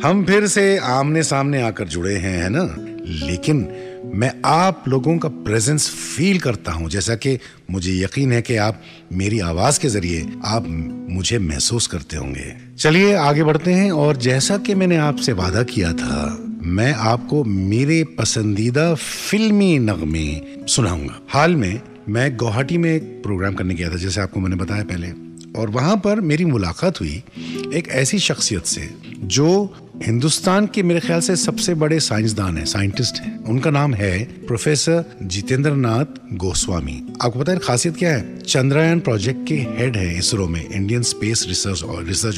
हम फिर से आमने सामने आकर जुड़े हैं, है ना? लेकिन मैं आप लोगों का प्रेजेंस फील करता हूं, जैसा कि मुझे यकीन है कि आप मेरी आवाज के जरिए आप मुझे महसूस करते होंगे। चलिए आगे बढ़ते हैं, और जैसा कि मैंने आपसे वादा किया था, मैं आपको मेरे पसंदीदा फिल्मी नगमे सुनाऊंगा। हाल में मैं गुवाहाटी में एक प्रोग्राम करने गया था, जैसे आपको मैंने बताया पहले, और वहां पर मेरी मुलाकात हुई एक ऐसी शख्सियत से जो हिंदुस्तान के मेरे ख्याल से सबसे बड़े साइंसदान है, साइंटिस्ट है। उनका नाम है प्रोफेसर जितेंद्र नाथ गोस्वामी। आपको पता है खासियत क्या है? चंद्रयान प्रोजेक्ट के हेड है इसरो में, इंडियन स्पेस रिसर्च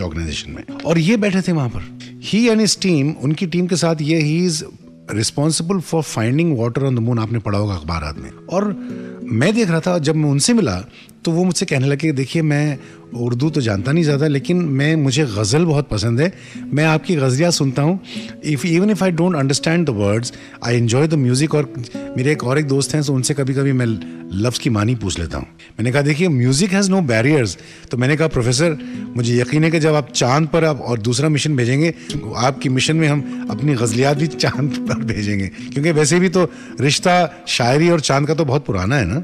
ऑर्गेनाइजेशन में, और ये बैठे थे वहां पर। ही एंड हिज टीम, उनकी टीम के साथ ये, he is responsible for finding water on the moon. आपने पढ़ा होगा अखबारात में। और मैं देख रहा था, जब मैं उनसे मिला तो वो मुझसे कहने लगे, देखिए मैं उर्दू तो जानता नहीं ज़्यादा, लेकिन मुझे गज़ल बहुत पसंद है, मैं आपकी गज़लियाँ सुनता हूँ। Even if I don't understand the words, I enjoy the music. और मेरे एक दोस्त हैं, तो उनसे कभी कभी मैं लफ्ज़ की मानी पूछ लेता हूँ। मैंने कहा देखिए म्यूज़िक हैज़ नो बैरियर्स। तो मैंने कहा प्रोफेसर, मुझे यकीन है कि जब आप चाँद पर और दूसरा मिशन भेजेंगे, आपकी मिशन में हम अपनी गज़लियात भी चाँद पर भेजेंगे, क्योंकि वैसे भी तो रिश्ता शायरी और चाँद का तो बहुत पुराना है ना।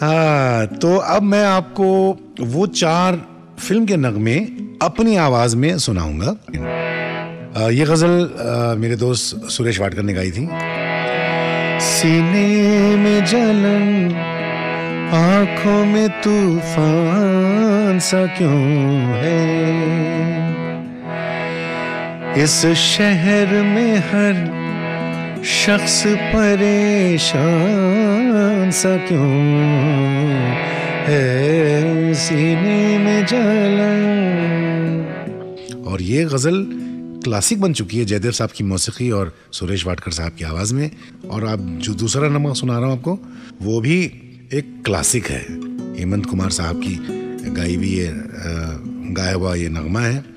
हाँ, तो अब मैं आपको वो 4 फिल्म के नगमे अपनी आवाज में सुनाऊंगा। ये गजल मेरे दोस्त सुरेश वाडकर ने गाई थी। सीने में जलन, आंखों में तूफान सा क्यों है, इस शहर में हर शख्स परेशान सा क्यों है, सीने में जलन। और ये गजल क्लासिक बन चुकी है, जयदेव साहब की मौसीकी और सुरेश वाडकर साहब की आवाज में। और आप जो दूसरा नगमा सुना रहा हूं आपको, वो भी एक क्लासिक है, हेमंत कुमार साहब की गाई हुई गाया हुआ ये नगमा है।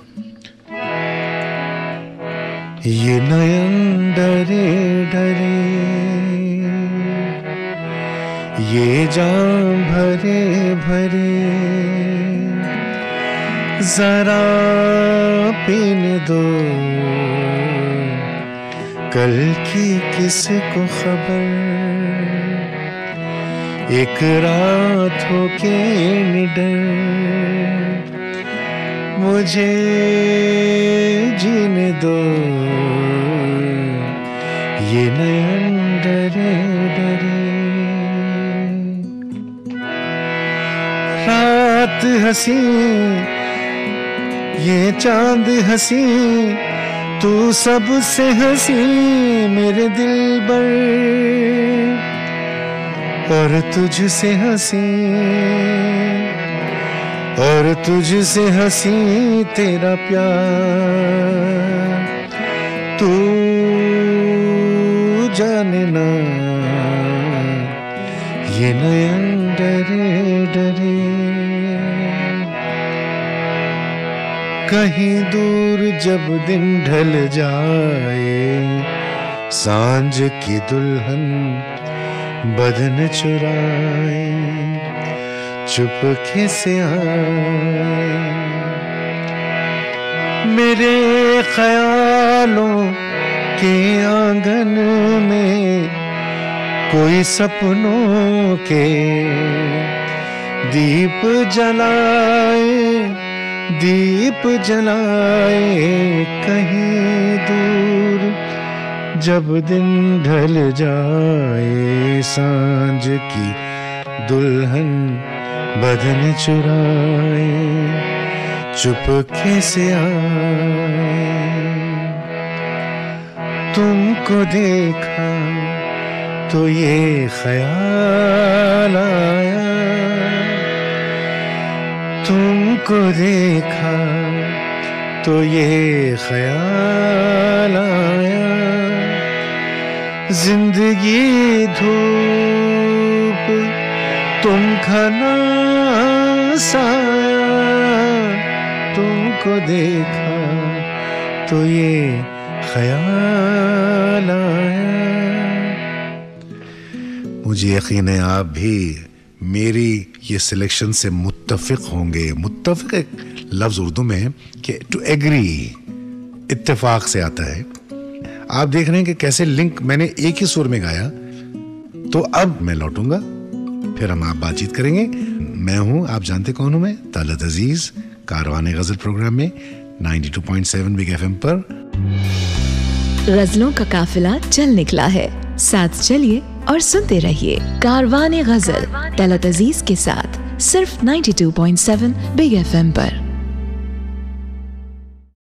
ये नयन डरे डरे, ये जाम भरे भरे, जरा पीने दो, कल की किसको खबर, एक रात हो के निडर, मुझे जीने दो, ये नयन डरे डरे। रात हंसी, ये चांद हंसी, तू सबसे हंसी मेरे दिलबर, और तुझसे हंसी, और तुझसे हंसी तेरा प्यार, तू जाने ना, ये नयन डरे डरे। कहीं दूर जब दिन ढल जाए, सांझ की दुल्हन बदन चुराए, चुपके से आए, मेरे ख्यालों के आंगन में कोई सपनों के दीप जलाए, दीप जलाए। कहीं दूर जब दिन ढल जाए, सांझ की दुल्हन बदन चुराए, चुपके से आए, तुमको देखा तो ये ख्याल आया, तुमको देखा तो ये ख्याल आया, जिंदगी धूप तुम खाना साया, तुमको देखा तो ये ख्याल आया। मुझे यकीन है आप भी मेरी ये सिलेक्शन से मुत्तफिक होंगे। मुत्तफिक एक लफ्ज उर्दू में है कि टू एग्री, इत्तेफाक से आता है। आप देख रहे हैं कि कैसे लिंक मैंने एक ही सुर में गाया। तो अब मैं लौटूंगा, फिर हम आप बातचीत करेंगे। मैं हूं, आप जानते कौन हूं मैं, तलत अजीज, कारवाने गजल प्रोग्राम में 92.7 बिग FM पर। गजलों का काफिला चल निकला है, साथ चलिए और सुनते रहिए कारवाने गजल तलत अजीज के साथ, सिर्फ 92.7 बिग FM पर।